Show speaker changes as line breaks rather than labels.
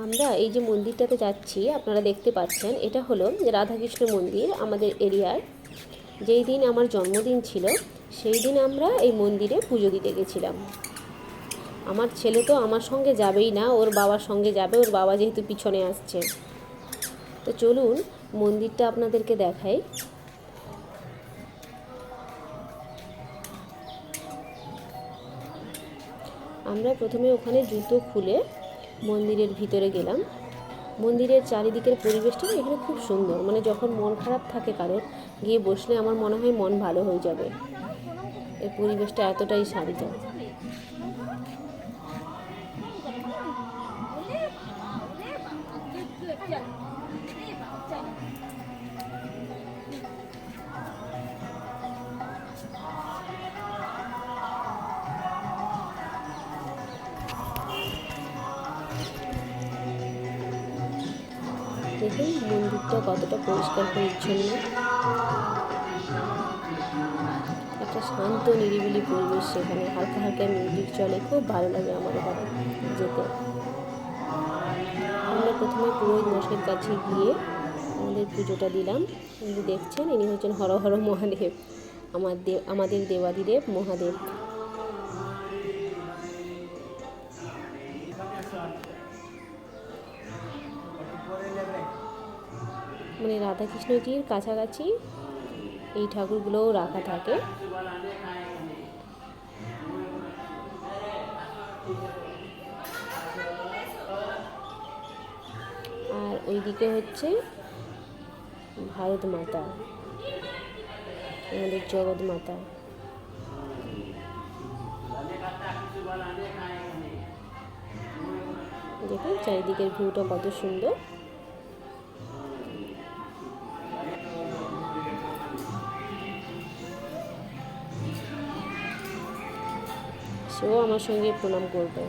আমরা এই যে মন্দিরটাতে যাচ্ছি আপনারা দেখতে পাচ্ছেন, এটা হলো রাধাকৃষ্ণ মন্দির আমাদের এরিয়ার। যেই দিন আমার জন্মদিন ছিল সেই দিন আমরা এই মন্দিরে পুজো দিতে গেছিলাম। আমার ছেলে তো আমার সঙ্গে যাবেই না, ওর বাবার সঙ্গে যাবে, ওর বাবা যেহেতু পিছনে আসছে। তো চলুন মন্দিরটা আপনাদেরকে দেখাই। আমরা প্রথমে ওখানে জুতো খুলে মন্দিরের ভিতরে গেলাম। মন্দিরের চারিদিকের পরিবেশটা এখানে খুব সুন্দর, মানে যখন মন খারাপ থাকে কারোর, গিয়ে বসলে আমার মনে হয় মন ভালো হয়ে যাবে। এর পরিবেশটা এতটাই শান্ত। দেখুন মন্দিরটা কতটা পরিষ্কার পরিচ্ছন্ন, একটা শান্ত নিরিবিলি পরিবেশ। সেখানে হালকা হালকা মিউজিক চলে, খুব ভালো লাগে আমার এখানে যেতে। আমরা প্রথমে পুরোহিত মশাইয়ের কাছে গিয়ে আমাদের পুজোটা দিলাম। ইনি দেখছেন, ইনি হচ্ছেন হর হর মহাদেব, আমাদের দেবাদিদেব মহাদেব। মানে রাধাকৃষ্ণজির কাছাকাছি এই ঠাকুরগুলোও রাখা থাকে। আর ওইদিকে হচ্ছে ভারত মাতা, আমাদের জগৎ মাতা। দেখুন চারিদিকের ভিউটা কত সুন্দর। সেও আমার সঙ্গে প্রণাম করবে।